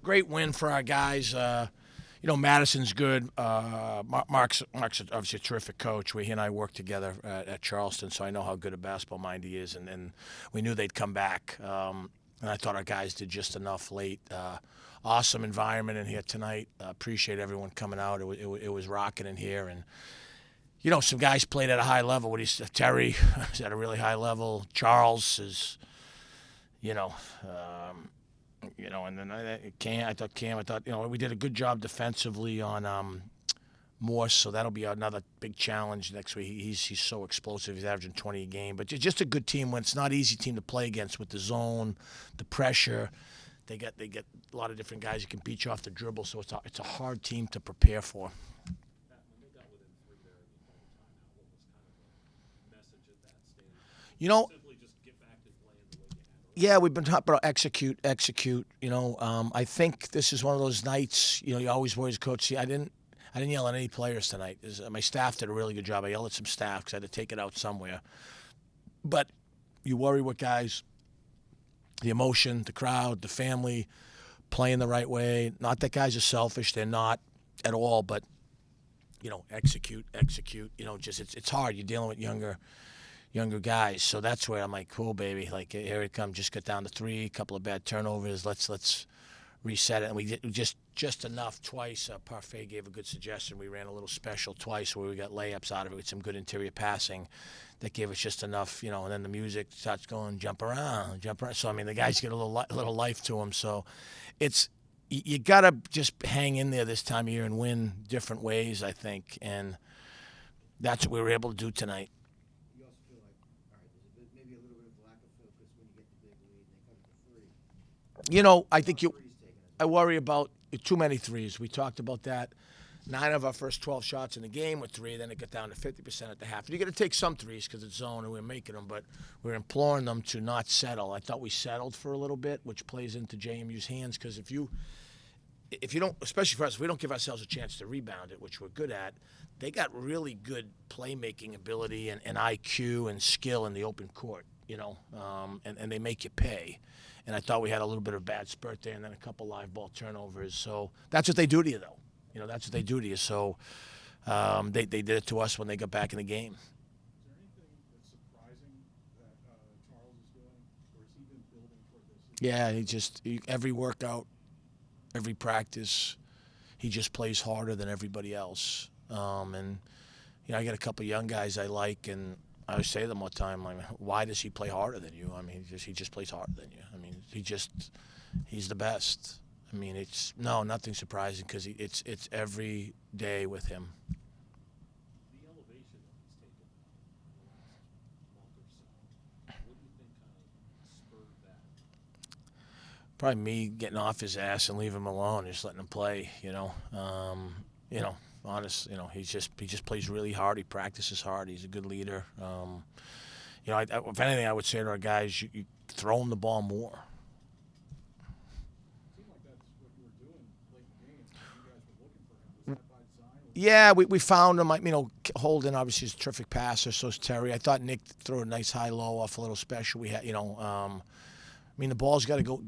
great win for our guys. Madison's good. Mark's obviously a terrific coach. He and I worked together at Charleston, so I know how good a basketball mind he is, and we knew they'd come back. And I thought our guys did just enough late. Awesome environment in here tonight. Appreciate everyone coming out. It was rocking in here, and some guys played at a high level. Terry is at a really high level. Charles is, and then I thought we did a good job defensively on Morse, so that'll be another big challenge next week. He's so explosive. He's averaging 20 a game, but just a good team when it's not an easy team to play against with the zone, the pressure. They get a lot of different guys who can beat you off the dribble, so it's a hard team to prepare for. Yeah, we've been talking about execute. I think this is one of those nights. You always worry as a coach. See, I didn't yell at any players tonight. My staff did a really good job. I yelled at some staff because I had to take it out somewhere. But you worry with guys, the emotion, the crowd, the family, playing the right way. Not that guys are selfish. They're not at all. But execute. It's hard. You're dealing with younger guys, so that's where I'm like, cool, baby. Like, here it comes. Just got down to 3, a couple of bad turnovers. Let's reset it. And we did just enough twice. Parfait gave a good suggestion. We ran a little special twice where we got layups out of it with some good interior passing. That gave us just enough, and then the music starts going, jump around. So, the guys get a little life to them. So you got to just hang in there this time of year and win different ways, I think. And that's what we were able to do tonight. I think I worry about too many threes. We talked about that. 9 of our first 12 shots in the game were 3. Then it got down to 50% at the half. You got to take some threes because it's zone and we're making them, but we're imploring them to not settle. I thought we settled for a little bit, which plays into JMU's hands because if you don't, especially for us, if we don't give ourselves a chance to rebound it, which we're good at, they got really good playmaking ability and IQ and skill in the open court, and they make you pay. And I thought we had a little bit of a bad spurt there and then a couple live ball turnovers. So that's what they do to you, though. That's what they do to you. So they did it to us when they got back in the game. Is there anything that's surprising that Charles is doing, or has he been building toward this? Yeah, every workout, every practice, he just plays harder than everybody else. I got a couple young guys I like, and I always say to them all the time, like, why does he play harder than you? He just plays harder than you. He's the best. It's nothing surprising because it's every day with him. The elevation that he's taken in the last month or so, what do you think kind of spurred that? Probably me getting off his ass and leaving him alone, just letting him play. Honest, he just plays really hard. He practices hard. He's a good leader. If anything, I would say to our guys, you throw him the ball more. Yeah, we found him. Holden obviously is a terrific passer. So is Terry. I thought Nick threw a nice high low off a little special. We had, the ball's got to go.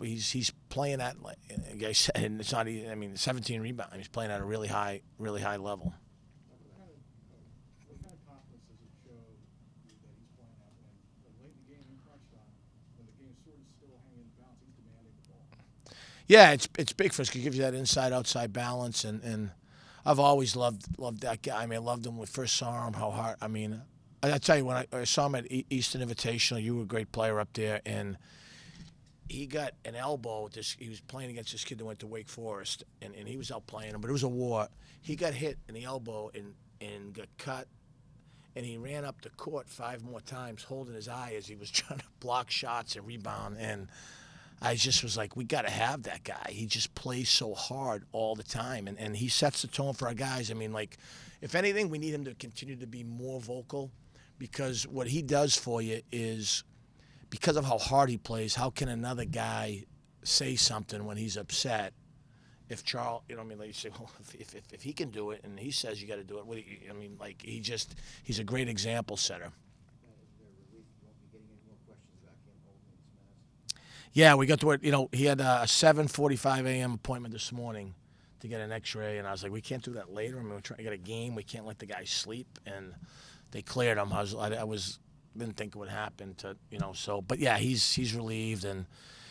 He's playing at, like I said, and it's not. 17 rebounds. He's playing at a really high level. What kind of confidence does it show that he's playing at when late in the game in crunch time, when the game's sort of still hanging bounce, he's demanding the ball? Yeah, it's big for us. It gives you that inside-outside balance, and I've always loved that guy. I loved him when I first saw him. How hard. I tell you, when I saw him at Eastern Invitational, you were a great player up there, and he got an elbow. He was playing against this kid that went to Wake Forest, and he was out playing him, but it was a war. He got hit in the elbow and got cut, and he ran up the court 5 more times, holding his eye as he was trying to block shots and rebound. And I just was like, we got to have that guy. He just plays so hard all the time, and he sets the tone for our guys. If anything, we need him to continue to be more vocal, because what he does for you is, because of how hard he plays, how can another guy say something when he's upset? If Charles, like you say, well, if he can do it and he says you got to do it, he's a great example setter. Yeah, we got to it. You know, he had a 7:45 a.m. appointment this morning to get an X-ray, and I was like, we can't do that later. I mean, we're trying to get a game. We can't let the guy sleep, and they cleared him. Didn't think it would happen to, So, but yeah, he's relieved, and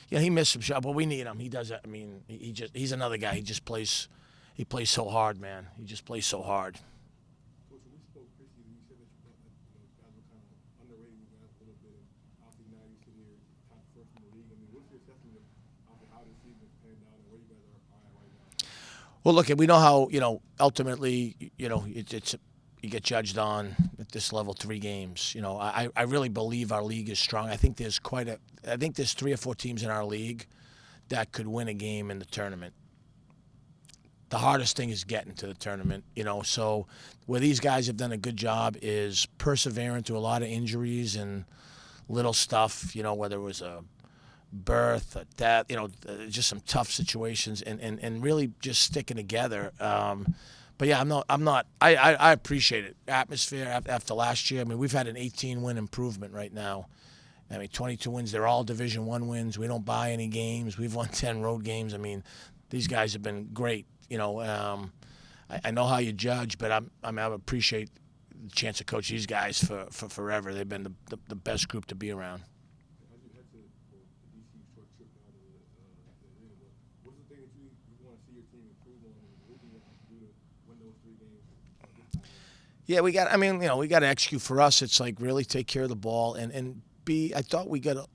yeah, he missed some shots, but we need him. He does. I mean, he's another guy. He plays so hard, man. He just plays so hard. Coach, when we spoke preseason, you said that you thought that guys were kind of underrated you guys a little bit, and obviously now you're sitting here top first in the league. I mean, what's your assessment of how this season is panned out and where you guys are at right now? Well, look, we know how ultimately it's you get judged on at this level 3 games. I really believe our league is strong. I think there's 3 or 4 teams in our league that could win a game in the tournament. The hardest thing is getting to the tournament, So where these guys have done a good job is persevering through a lot of injuries and little stuff, whether it was a birth, a death, just some tough situations, and really just sticking together. But yeah, I appreciate it. Atmosphere after last year. I mean, we've had an 18-win improvement right now. I mean, 22 wins. They're all Division I wins. We don't buy any games. We've won 10 road games. I mean, these guys have been great. I know how you judge, but I appreciate the chance to coach these guys for forever. They've been the best group to be around. As you head to the DC short trip down to the arena, what's the thing that you want to see your team improve on, and what do you have to do to win those 3 games? Yeah, we got to execute. For us, it's like really take care of the ball and be. I thought we got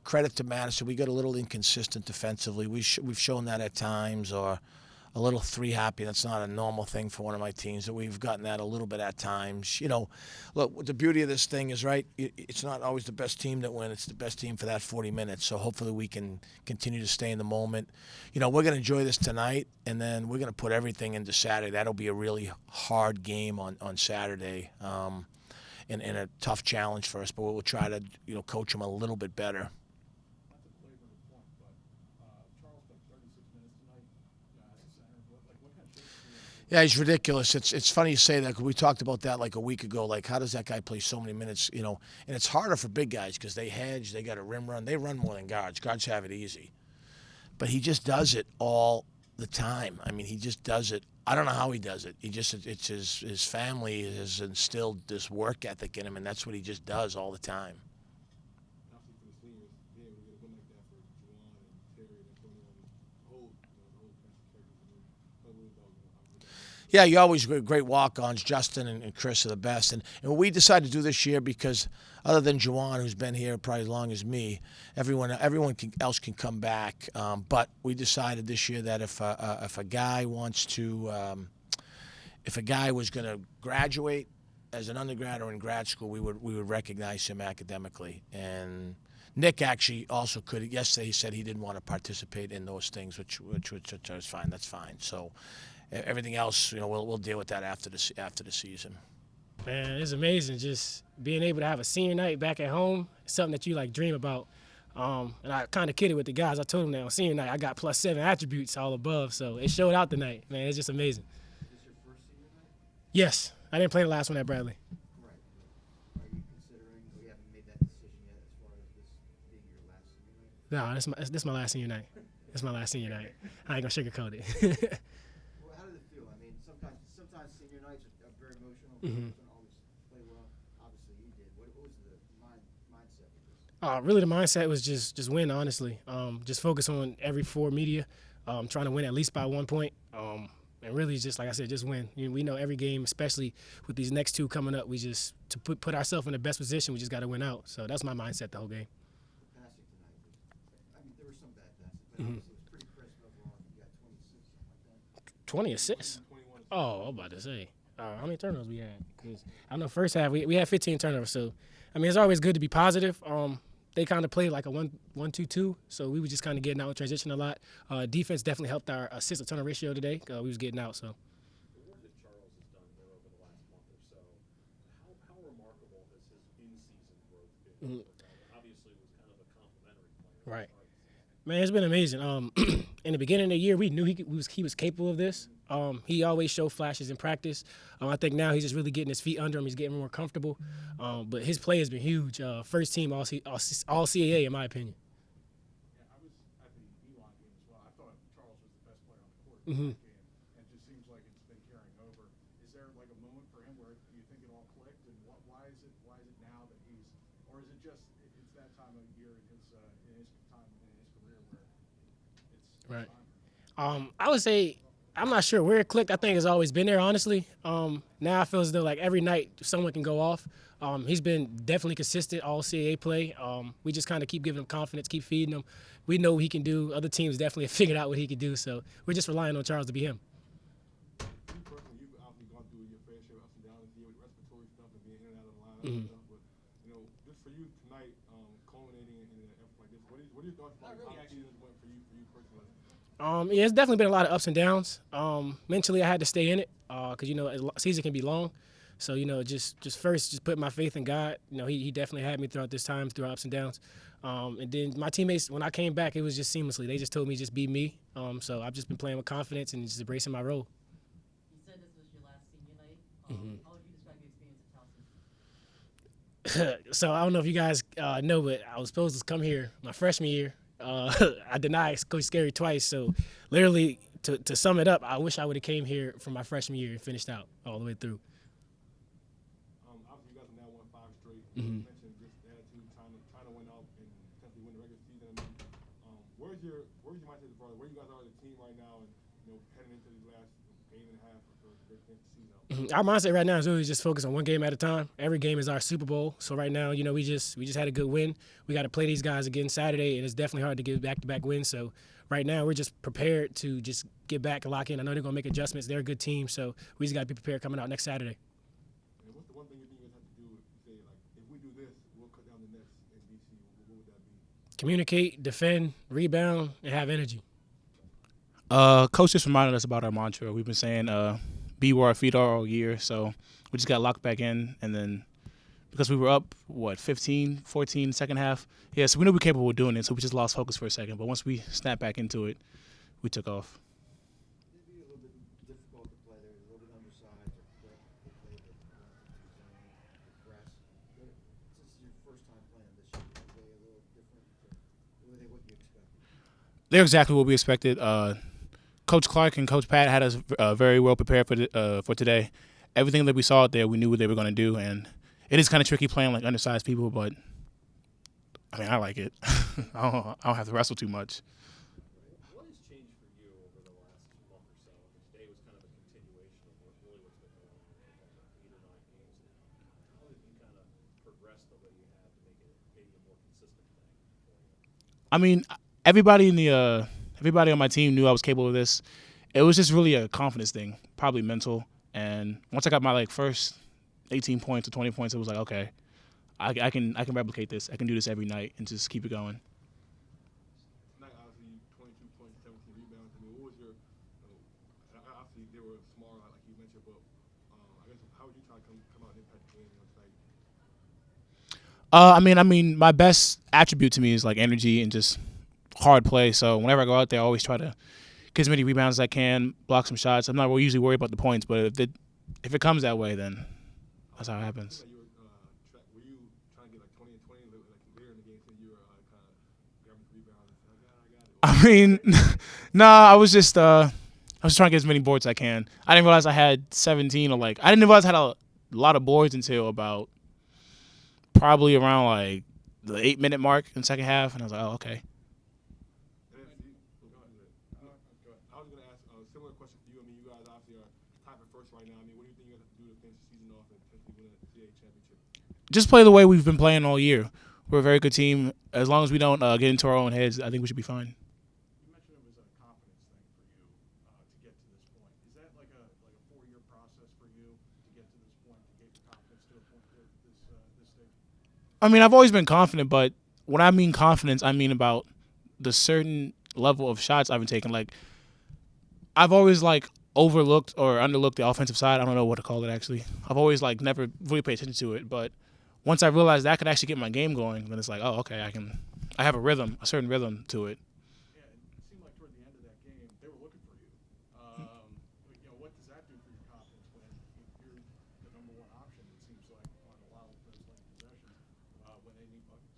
credit to Madison. We got a little inconsistent defensively. We've shown that at times, or a little 3 happy. That's not a normal thing for one of my teams. That we've gotten that a little bit at times. Look, the beauty of this thing is, right, it's not always the best team that wins. It's the best team for that 40 minutes. So hopefully we can continue to stay in the moment. We're going to enjoy this tonight, and then we're going to put everything into Saturday. That'll be a really hard game on Saturday, and a tough challenge for us. But we'll try to, coach them a little bit better. Not to belabor the point, but Charles played 36 minutes tonight as a center. What kind of shape is he in? Yeah, he's ridiculous. It's funny you say that, because we talked about that like a week ago. Like, how does that guy play so many minutes? And it's harder for big guys because they hedge, they got a rim run. They run more than guards. Guards have it easy. But he just does it all the time. I mean, he just does it. I don't know how he does it. It's his family has instilled this work ethic in him, and that's what he just does all the time. Obviously, for the seniors, being able to get a win like that for Juwan and Terry and Antonio and the whole Pat Skerry, tell me about Yeah, you always great walk-ons. Justin and Chris are the best. And what we decided to do this year, because other than Juwan, who's been here probably as long as me, everyone else can come back. But we decided this year that if a guy wants to, if a guy was going to graduate as an undergrad or in grad school, we would recognize him academically. And Nick actually also could. Yesterday he said he didn't want to participate in those things, which was fine. That's fine. So everything else, we'll deal with that after the season. Man, it's amazing just being able to have a senior night back at home. It's something that you dream about. And I kind of kidded with the guys. I told them that on senior night I got +7 attributes all above, so it showed out tonight. Man, it's just amazing. Is this your first senior night? Yes, I didn't play the last one at Bradley. Right. Are you considering, or you haven't made that decision yet as far as this being your last senior night? No, this my last senior night. This my last senior night. I ain't gonna sugarcoat it. Well, how did it feel? I mean, sometimes senior nights are very emotional. Mhm. Don't always play well. Obviously, you did. What was the mindset with this? Really, the mindset was just win, honestly. Just focus on every 4 media, trying to win at least by 1 point. And really, just like I said, just win. We know every game, especially with these next 2 coming up, we just to put ourselves in the best position. We just got to win out. So that's my mindset the whole game. The passing tonight, I mean, there were some bad passes, but obviously it was pretty crisp overall. You got 20 assists, something like that. 20 assists? Oh, I'm about to say. How many turnovers we had? 'Cause I know first half we had 15 turnovers. So, I mean, it's always good to be positive. They kind of played like a 1-2-2, so we were just kind of getting out in transition a lot. Defense definitely helped our assist to turnover ratio today. We was getting out, so. The work that Charles has done there over the last month or so, how remarkable has his in-season growth been? Obviously, was kind of a complimentary player. Right. Man, it's been amazing. In the beginning of the year, we knew he was capable of this. He always showed flashes in practice. I think now he's just really getting his feet under him. He's getting more comfortable. But his play has been huge. First team all CAA, in my opinion. Yeah, Mm-hmm. and it just seems like it's been carrying over. Is there like a moment for him where you think it all clicked, and why is it now that he's, or is it just it's that time of year in his time in his career where it's Right. time? I would say I'm not sure where it clicked. I think it's always been there, honestly. Now I feel as though like every night someone can go off. He's been definitely consistent all CAA play. We just kind of keep giving him confidence, keep feeding him. We know what he can do. Other teams definitely have figured out what he can do, so we're just relying on Charles to be him. You personally, you've obviously gone through your fair share of ups and downs here with respiratory stuff and being in and out of the lineup and stuff. But just for you tonight, culminating in an effort like this, what are your thoughts about how the season went for you personally? Yeah, it's definitely been a lot of ups and downs. Mentally, I had to stay in it because season can be long. So just first, just put my faith in God. He definitely had me throughout this time, through ups and downs. And then my teammates, when I came back, it was just seamlessly. They just told me just be me. So I've just been playing with confidence and just embracing my role. You said this was your last senior night. How would you describe your experience at Towson? So I don't know if you guys know, but I was supposed to come here my freshman year. I denied Coach Skerry twice. So literally, to sum it up, I wish I would have came here for my freshman year and finished out all the way through. Obviously, you guys have now won 5 straight. You mentioned just the attitude, trying to win out and potentially win the regular season. Where's your mindset as far as where you guys are as a team right now, and heading into these last game and a half or the season? Our mindset right now is really just focus on one game at a time. Every game is our Super Bowl. So right now, we just had a good win. We got to play these guys again Saturday, and it's definitely hard to get back-to-back wins. So right now, we're just prepared to just get back and lock in. I know they're going to make adjustments. They're a good team, so we just got to be prepared coming out next Saturday. And what's the one thing you think you guys have to do to say, like, if we do this, we'll cut down the nets in DC? What would that be? Communicate, defend, rebound, and have energy. Coach just reminded us about our mantra. We've been saying be where our feet are all year, so we just got locked back in, and then because we were up 15-14 second half, so we knew we were capable of doing it, so we just lost focus for a second, but once we snapped back into it, we took off. Maybe a little bit difficult to play there, a little bit undersized, or play the press. Since it's your first time playing this year, are they a little different? Were they what you expected? They're exactly what we expected. Coach Clark and Coach Pat had us very well prepared for today. Everything that we saw out there, we knew what they were going to do, and it is kind of tricky playing like undersized people, but I mean, I like it. I don't have to wrestle too much. What has changed for you over the last month or so? Today was kind of a continuation of what's been going on for 8 or 9 games now. How have you kind of progressed the way you have to make it maybe a more consistent thing for you? I mean, everybody on my team knew I was capable of this. It was just really a confidence thing, probably mental. And once I got my first 18 points or 20 points, it was like, okay, I can replicate this. I can do this every night and just keep it going. Tonight, obviously, 22 points, 17 rebounds. I mean, what was your? Obviously, they were small, like you mentioned, but I guess how would you try to come out and impact the game tonight? I mean, my best attribute to me is energy and just hard play. So whenever I go out there, I always try to get as many rebounds as I can, block some shots. I'm not usually worried about the points, but if it comes that way, then that's how it happens. Were you trying to get 20 and 20 later in the game, so you were kind of grabbing rebounds? I got it. I mean, no, I was trying to get as many boards as I can. I didn't realize I had 17 or I didn't realize I had a lot of boards until about probably around the 8-minute mark in the second half, and I was like, oh, okay. I was going to ask a similar question for you. I mean, you guys obviously are tied for first right now. I mean, what do you think you guys have to do to finish the season off and potentially win a CAA championship? Just play the way we've been playing all year. We're a very good team. As long as we don't get into our own heads, I think we should be fine. You mentioned it was a confidence thing for you to get to this point. Is that like a 4-year process for you to get to this point, to get your confidence to a point this stage? I mean, I've always been confident, but when I mean confidence, I mean about the certain level of shots I've been taking. I've always overlooked or underlooked the offensive side. I don't know what to call it actually. I've always never really paid attention to it, but once I realized that could actually get my game going, then it's oh, okay, I have a certain rhythm to it. Yeah, it seemed like toward the end of that game, they were looking for you. What does that do for your confidence when you're the number one option, it seems like, on a lot of those possessions when they need buckets?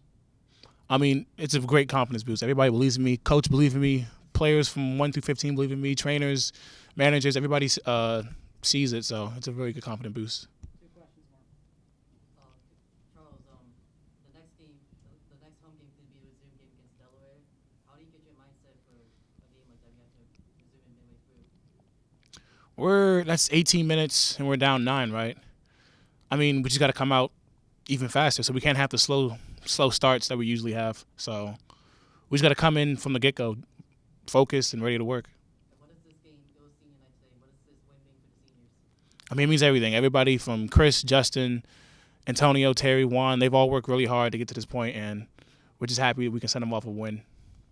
I mean, it's a great confidence boost. Everybody believes in me. Coach believes in me. players from 1 through 15 believe in me, trainers, managers, everybody sees it. So it's a very good confident boost. Charles, the next game, the next home game could be a resume game against Delaware. How do you get your mindset for a game like that? You have to resume it midway through. That's 18 minutes and we're down 9, right? I mean, we just got to come out even faster, so we can't have the slow starts that we usually have. So we just got to come in from the get-go, focused and ready to work. What does this game, it was senior night today, what does this win mean for the seniors? I mean, it means everything. Everybody from Chris, Justin, Antonio, Terry, Juan, they've all worked really hard to get to this point, and we're just happy we can send them off a win.